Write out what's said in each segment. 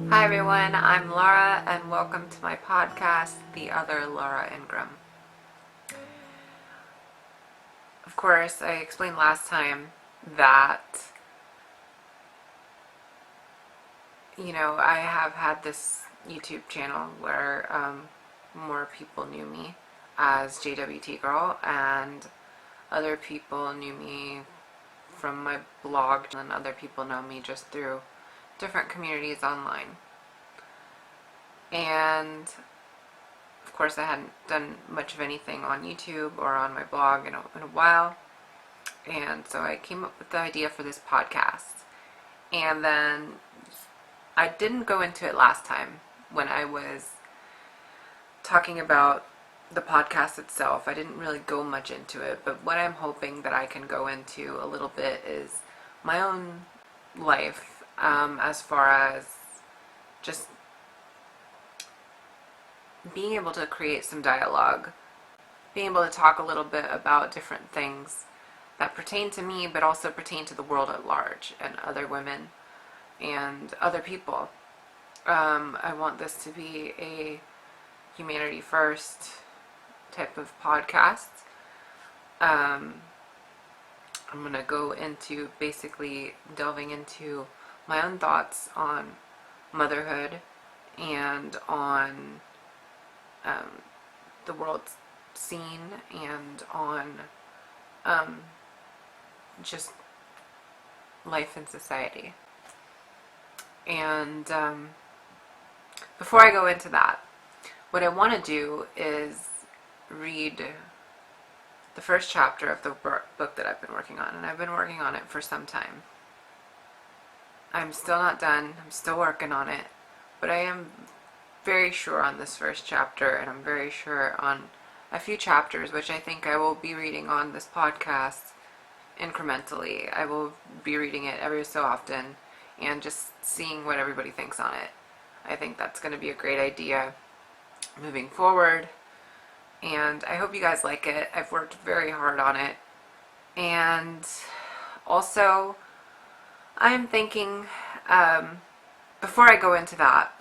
Hi everyone, I'm Laura and welcome to my podcast, The Other Laura Ingraham. Of course, I explained last time that, I have had this YouTube channel where more people knew me as JWT Girl and other people knew me from my blog, and other people know me just through different communities online. And of course I hadn't done much of anything on YouTube or on my blog in a while, and so I came up with the idea for this podcast. And then I didn't go into it last time when I was talking about the podcast itself. I didn't really go much into it, but what I'm hoping that I can go into a little bit is my own life, as far as just being able to create some dialogue, being able to talk a little bit about different things that pertain to me, but also pertain to the world at large and other women and other people. I want this to be a humanity first type of podcast. I'm going to go into basically delving into my own thoughts on motherhood and on the world scene and on just life in society. And before I go into that, what I want to do is read the first chapter of the book that I've been working on, and I've been working on it for some time. I'm still not done, I'm still working on it, but I am very sure on this first chapter, and I'm very sure on a few chapters, which I think I will be reading on this podcast incrementally. I will be reading it every so often and just seeing what everybody thinks on it. I think that's going to be a great idea moving forward, and I hope you guys like it. I've worked very hard on it, and also I'm thinking, before I go into that,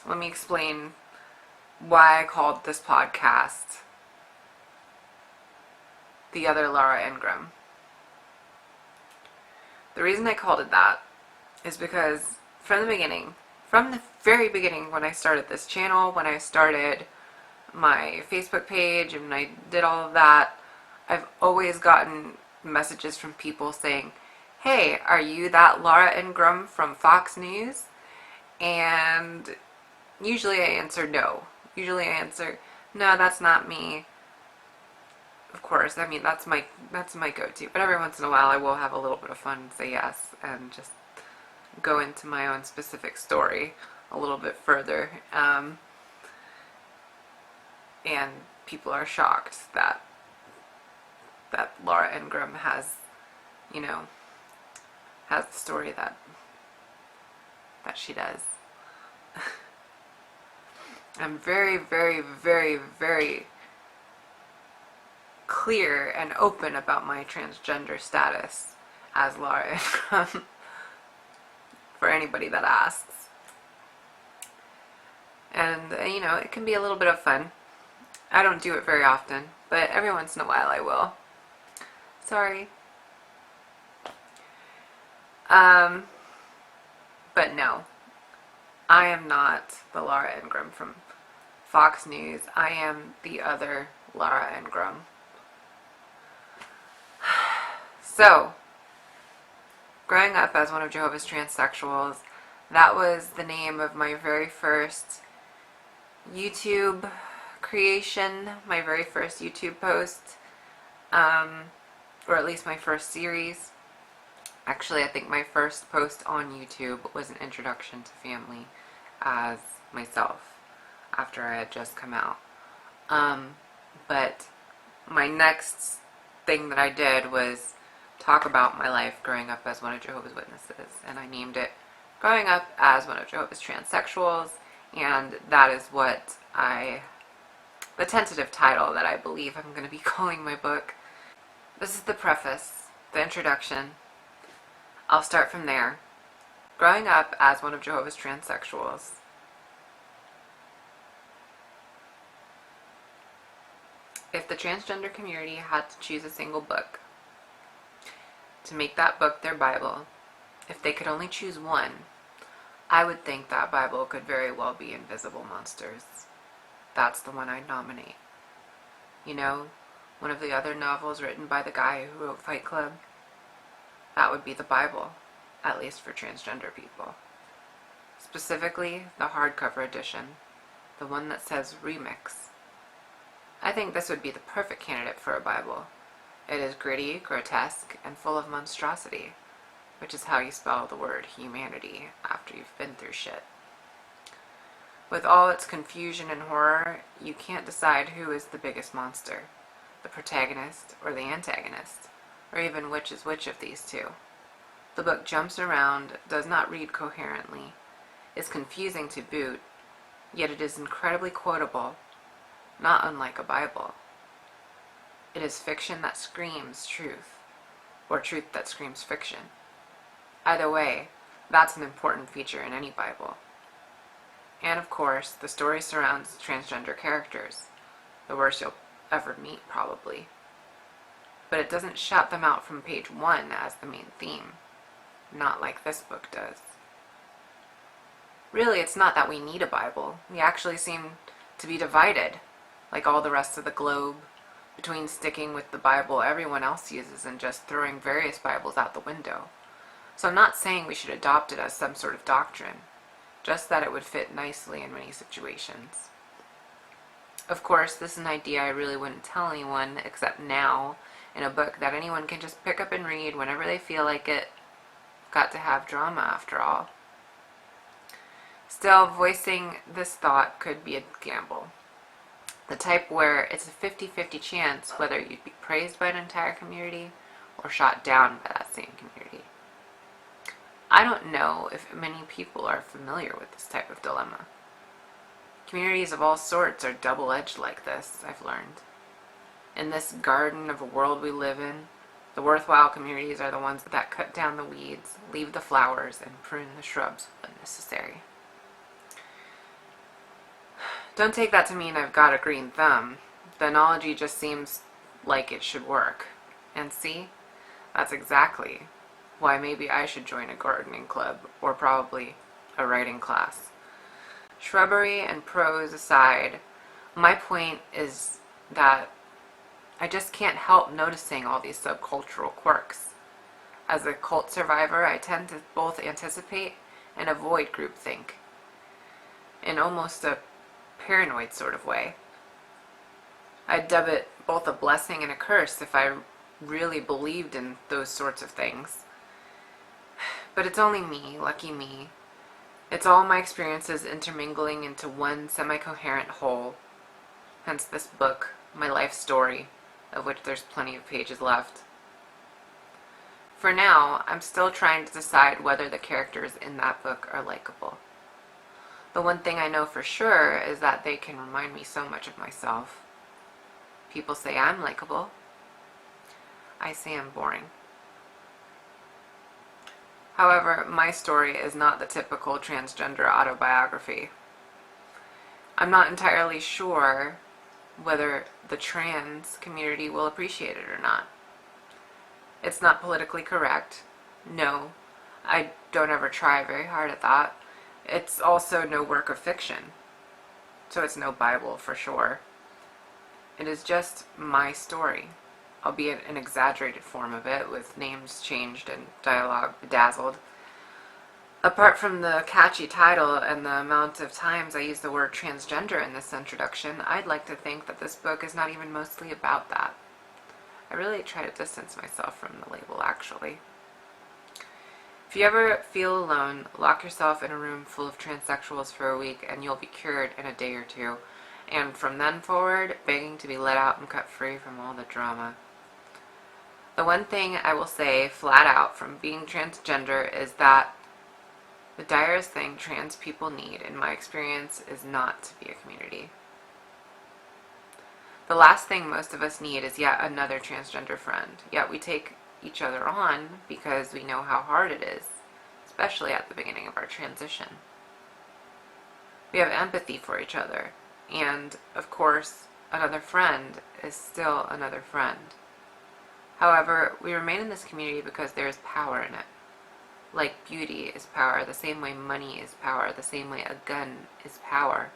let me explain why I called this podcast The Other Laura Ingraham. The reason I called it that is because from the very beginning, when I started this channel, when I started my Facebook page and I did all of that, I've always gotten messages from people saying, "Hey, are you that Laura Ingraham from Fox News?" And usually I answer no. Usually I answer, "No, that's not me." Of course, I mean, that's my go-to. But every once in a while I will have a little bit of fun and say yes and just go into my own specific story a little bit further. And people are shocked that Laura Ingraham has the story that she does. I'm very, very, very, very clear and open about my transgender status as Laura Ingraham for anybody that asks. And, it can be a little bit of fun. I don't do it very often, but every once in a while I will. Sorry. But no, I am not the Laura Ingraham from Fox News. I am the other Laura Ingraham. So, growing up as one of Jehovah's Transsexuals, that was the name of my very first YouTube creation, my very first YouTube post, or at least my first series. Actually, I think my first post on YouTube was an introduction to family as myself after I had just come out. But my next thing that I did was talk about my life growing up as one of Jehovah's Witnesses, and I named it Growing Up as One of Jehovah's Transsexuals, and that is what the tentative title that I believe I'm going to be calling my book. This is the preface, the introduction. I'll start from there. Growing up as one of Jehovah's transsexuals, if the transgender community had to choose a single book to make that book their Bible, if they could only choose one, I would think that Bible could very well be Invisible Monsters. That's the one I'd nominate. You know, one of the other novels written by the guy who wrote Fight Club? That would be the Bible, at least for transgender people. Specifically, the hardcover edition, the one that says Remix. I think this would be the perfect candidate for a Bible. It is gritty, grotesque, and full of monstrosity, which is how you spell the word humanity after you've been through shit. With all its confusion and horror, you can't decide who is the biggest monster, the protagonist or the antagonist, or even which is which of these two. The book jumps around, does not read coherently, is confusing to boot, yet it is incredibly quotable, not unlike a Bible. It is fiction that screams truth, or truth that screams fiction. Either way, that's an important feature in any Bible. And of course, the story surrounds transgender characters, the worst you'll ever meet probably. But it doesn't shout them out from page 1 as the main theme, not like this book does. Really, it's not that we need a Bible. We actually seem to be divided, like all the rest of the globe, between sticking with the Bible everyone else uses and just throwing various Bibles out the window. So I'm not saying we should adopt it as some sort of doctrine, just that it would fit nicely in many situations. Of course, this is an idea I really wouldn't tell anyone except now in a book that anyone can just pick up and read whenever they feel like it. Got to have drama after all. Still, voicing this thought could be a gamble. The type where it's a 50-50 chance whether you'd be praised by an entire community or shot down by that same community. I don't know if many people are familiar with this type of dilemma. Communities of all sorts are double-edged like this, I've learned. In this garden of a world we live in, the worthwhile communities are the ones that cut down the weeds, leave the flowers, and prune the shrubs when necessary. Don't take that to mean I've got a green thumb. The analogy just seems like it should work. And see? That's exactly why maybe I should join a gardening club, or probably a writing class. Shrubbery and prose aside, my point is that I just can't help noticing all these subcultural quirks. As a cult survivor, I tend to both anticipate and avoid groupthink, in almost a paranoid sort of way. I'd dub it both a blessing and a curse if I really believed in those sorts of things. But it's only me, lucky me. It's all my experiences intermingling into one semi-coherent whole. Hence this book, my life story, of which there's plenty of pages left. For now, I'm still trying to decide whether the characters in that book are likable. The one thing I know for sure is that they can remind me so much of myself. People say I'm likable. I say I'm boring. However, my story is not the typical transgender autobiography. I'm not entirely sure whether the trans community will appreciate it or not. It's not politically correct. No, I don't ever try very hard at that. It's also no work of fiction, so it's no Bible for sure. It is just my story, albeit an exaggerated form of it, with names changed and dialogue bedazzled. Apart from the catchy title and the amount of times I use the word transgender in this introduction, I'd like to think that this book is not even mostly about that. I really try to distance myself from the label, actually. If you ever feel alone, lock yourself in a room full of transsexuals for a week and you'll be cured in a day or two, and from then forward, begging to be let out and cut free from all the drama. The one thing I will say flat out from being transgender is that the direst thing trans people need, in my experience, is not to be a community. The last thing most of us need is yet another transgender friend, yet we take each other on because we know how hard it is, especially at the beginning of our transition. We have empathy for each other, and of course, another friend is still another friend. However, we remain in this community because there is power in it. Like beauty is power, the same way money is power, the same way a gun is power.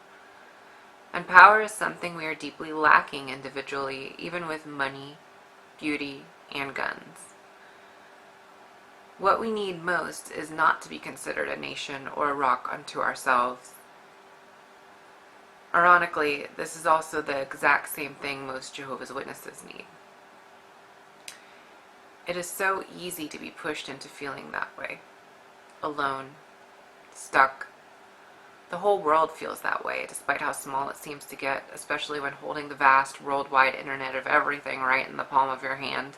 And power is something we are deeply lacking individually, even with money, beauty, and guns. What we need most is not to be considered a nation or a rock unto ourselves. Ironically, this is also the exact same thing most Jehovah's Witnesses need. It is so easy to be pushed into feeling that way. Alone. Stuck. The whole world feels that way, despite how small it seems to get, especially when holding the vast worldwide internet of everything right in the palm of your hand.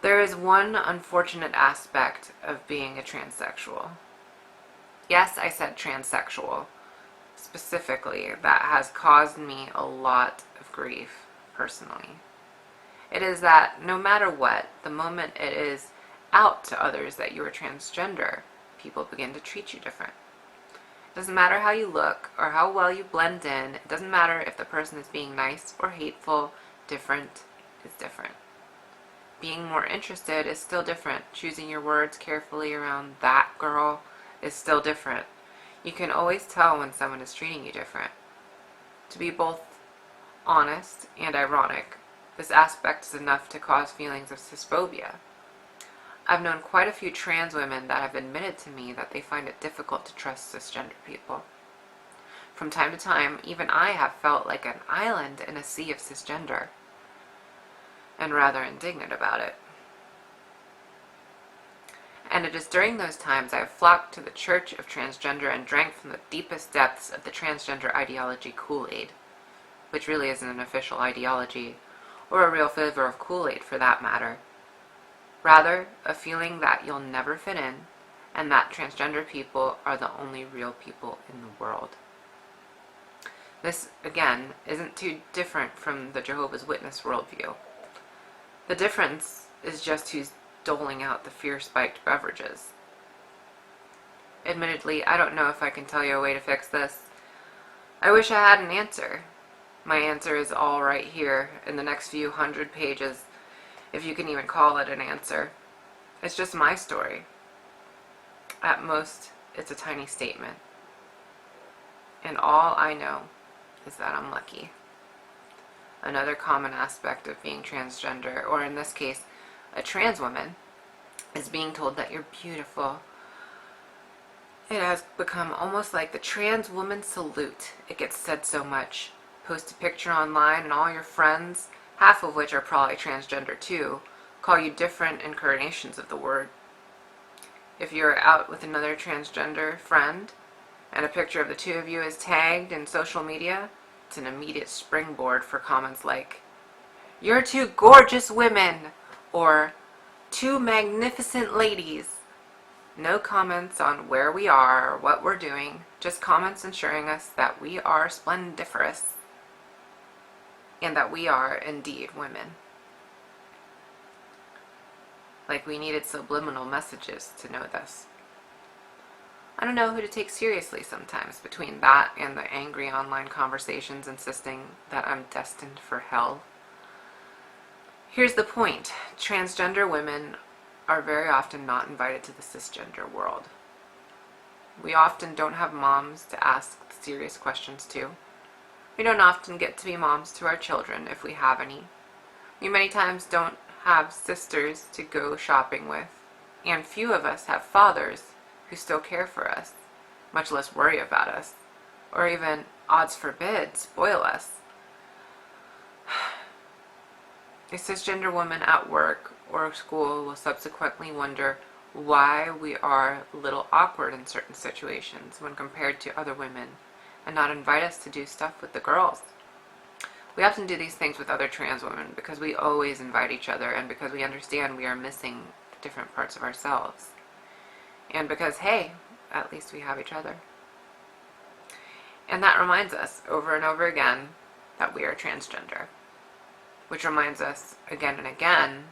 There is one unfortunate aspect of being a transsexual. Yes, I said transsexual. Specifically, that has caused me a lot of grief, personally. It is that no matter what, the moment it is out to others that you are transgender, people begin to treat you different. It doesn't matter how you look or how well you blend in. It doesn't matter if the person is being nice or hateful. Different is different. Being more interested is still different. Choosing your words carefully around that girl is still different. You can always tell when someone is treating you different. To be both honest and ironic, this aspect is enough to cause feelings of cisphobia. I've known quite a few trans women that have admitted to me that they find it difficult to trust cisgender people. From time to time, even I have felt like an island in a sea of cisgender, and rather indignant about it. And it is during those times I have flocked to the Church of Transgender and drank from the deepest depths of the transgender ideology Kool-Aid, which really isn't an official ideology, or a real flavor of Kool-Aid for that matter. Rather, a feeling that you'll never fit in, and that transgender people are the only real people in the world. This, again, isn't too different from the Jehovah's Witness worldview. The difference is just who's doling out the fear-spiked beverages. Admittedly, I don't know if I can tell you a way to fix this. I wish I had an answer. My answer is all right here in the next few 100 pages, if you can even call it an answer. It's just my story. At most, it's a tiny statement. And all I know is that I'm lucky. Another common aspect of being transgender, or in this case, a trans woman, is being told that you're beautiful. It has become almost like the trans woman salute. It gets said so much. Post a picture online and all your friends, half of which are probably transgender too, call you different incarnations of the word. If you're out with another transgender friend and a picture of the two of you is tagged in social media, it's an immediate springboard for comments like, "You're two gorgeous women," or "two magnificent ladies." No comments on where we are or what we're doing, just comments ensuring us that we are splendiferous and that we are indeed women. Like we needed subliminal messages to know this. I don't know who to take seriously sometimes between that and the angry online conversations insisting that I'm destined for hell. Here's the point. Transgender women are very often not invited to the cisgender world. We often don't have moms to ask serious questions to. We don't often get to be moms to our children if we have any. We many times don't have sisters to go shopping with, and few of us have fathers who still care for us, much less worry about us, or even, odds forbid, spoil us. A cisgender woman at work or school will subsequently wonder why we are a little awkward in certain situations when compared to other women, and not invite us to do stuff with the girls. We often do these things with other trans women because we always invite each other, and because we understand we are missing different parts of ourselves. And because, hey, at least we have each other. And that reminds us over and over again that we are transgender. Which reminds us again and again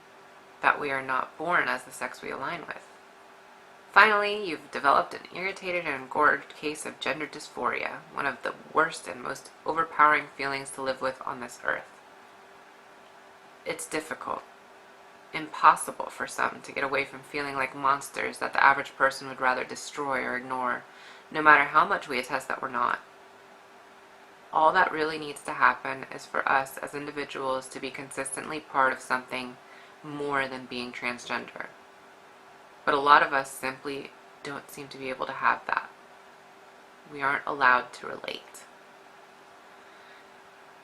that we are not born as the sex we align with. Finally, you've developed an irritated and engorged case of gender dysphoria, one of the worst and most overpowering feelings to live with on this earth. It's difficult, impossible for some to get away from feeling like monsters that the average person would rather destroy or ignore, no matter how much we attest that we're not. All that really needs to happen is for us as individuals to be consistently part of something more than being transgender. But a lot of us simply don't seem to be able to have that. We aren't allowed to relate.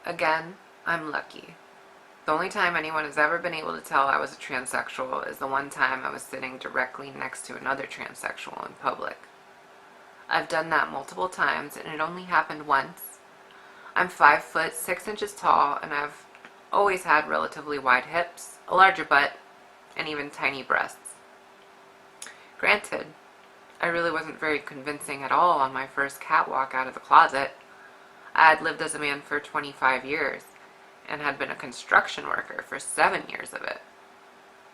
Again, I'm lucky. The only time anyone has ever been able to tell I was a transsexual is the one time I was sitting directly next to another transsexual in public. I've done that multiple times, and it only happened once. I'm 5 foot 6 inches tall, and I've always had relatively wide hips, a larger butt, and even tiny breasts. Granted, I really wasn't very convincing at all on my first catwalk out of the closet. I had lived as a man for 25 years, and had been a construction worker for 7 years of it.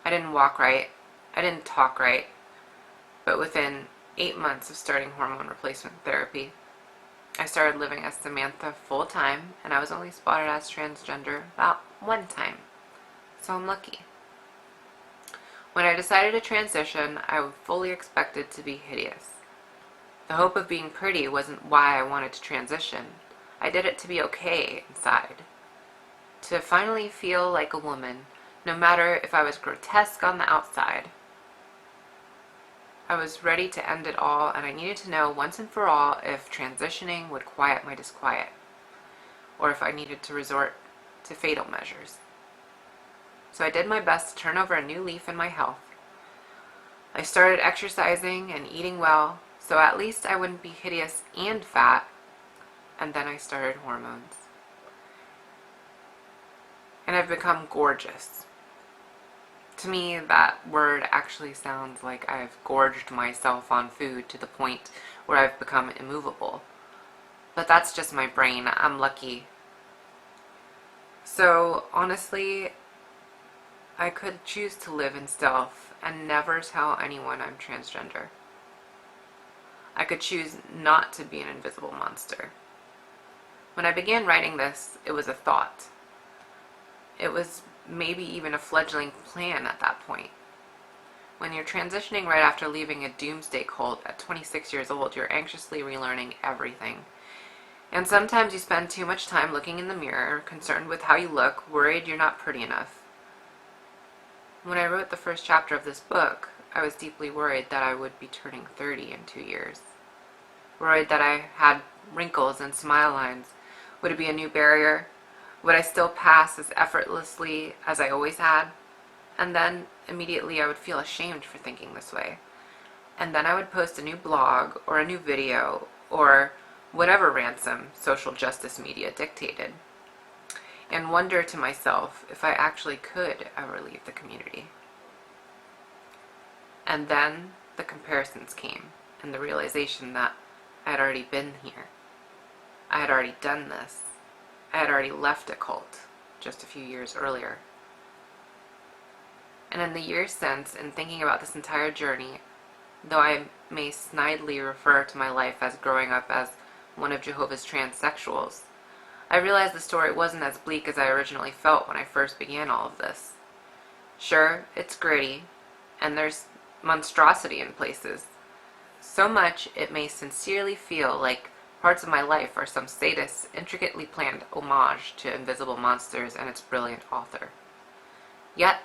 I didn't walk right, I didn't talk right, but within 8 months of starting hormone replacement therapy, I started living as Samantha full-time, and I was only spotted as transgender about 1 time, so I'm lucky. When I decided to transition, I fully expected to be hideous. The hope of being pretty wasn't why I wanted to transition. I did it to be okay inside. To finally feel like a woman, no matter if I was grotesque on the outside. I was ready to end it all, and I needed to know once and for all if transitioning would quiet my disquiet, or if I needed to resort to fatal measures. So I did my best to turn over a new leaf in my health. I started exercising and eating well, so at least I wouldn't be hideous and fat, and then I started hormones. And I've become gorgeous. To me, that word actually sounds like I've gorged myself on food to the point where I've become immovable. But that's just my brain. I'm lucky. So, honestly, I could choose to live in stealth and never tell anyone I'm transgender. I could choose not to be an invisible monster. When I began writing this, it was a thought. It was maybe even a fledgling plan at that point. When you're transitioning right after leaving a doomsday cult at 26 years old, you're anxiously relearning everything. And sometimes you spend too much time looking in the mirror, concerned with how you look, worried you're not pretty enough. When I wrote the first chapter of this book, I was deeply worried that I would be turning 30 in 2 years. Worried that I had wrinkles and smile lines. Would it be a new barrier? Would I still pass as effortlessly as I always had? And then, immediately, I would feel ashamed for thinking this way. And then I would post a new blog, or a new video, or whatever ransom social justice media dictated, and wonder to myself if I actually could ever leave the community. And then the comparisons came, and the realization that I had already been here. I had already done this. I had already left a cult just a few years earlier. And in the years since, in thinking about this entire journey, though I may snidely refer to my life as growing up as one of Jehovah's transsexuals, I realized the story wasn't as bleak as I originally felt when I first began all of this. Sure, it's gritty, and there's monstrosity in places. So much it may sincerely feel like parts of my life are some sadist's intricately planned homage to Invisible Monsters and its brilliant author. Yet,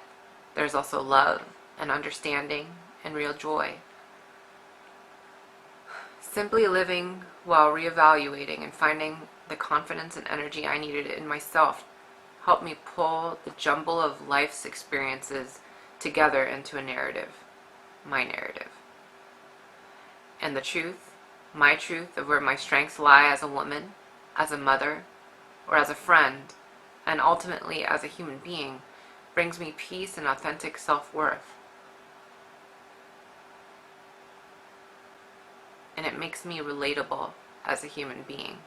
there's also love and understanding and real joy. Simply living while reevaluating and finding the confidence and energy I needed in myself helped me pull the jumble of life's experiences together into a narrative, my narrative. And the truth, my truth of where my strengths lie as a woman, as a mother, or as a friend, and ultimately as a human being, brings me peace and authentic self-worth. And it makes me relatable as a human being.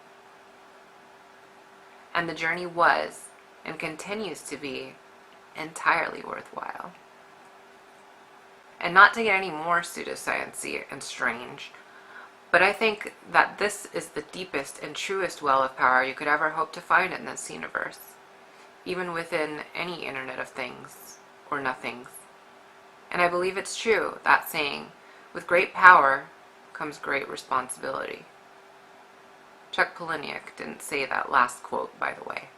And the journey was, and continues to be, entirely worthwhile. And not to get any more pseudoscience-y and strange, but I think that this is the deepest and truest well of power you could ever hope to find in this universe, even within any Internet of Things or nothings. And I believe it's true, that saying, with great power comes great responsibility. Chuck Palahniuk didn't say that last quote, by the way.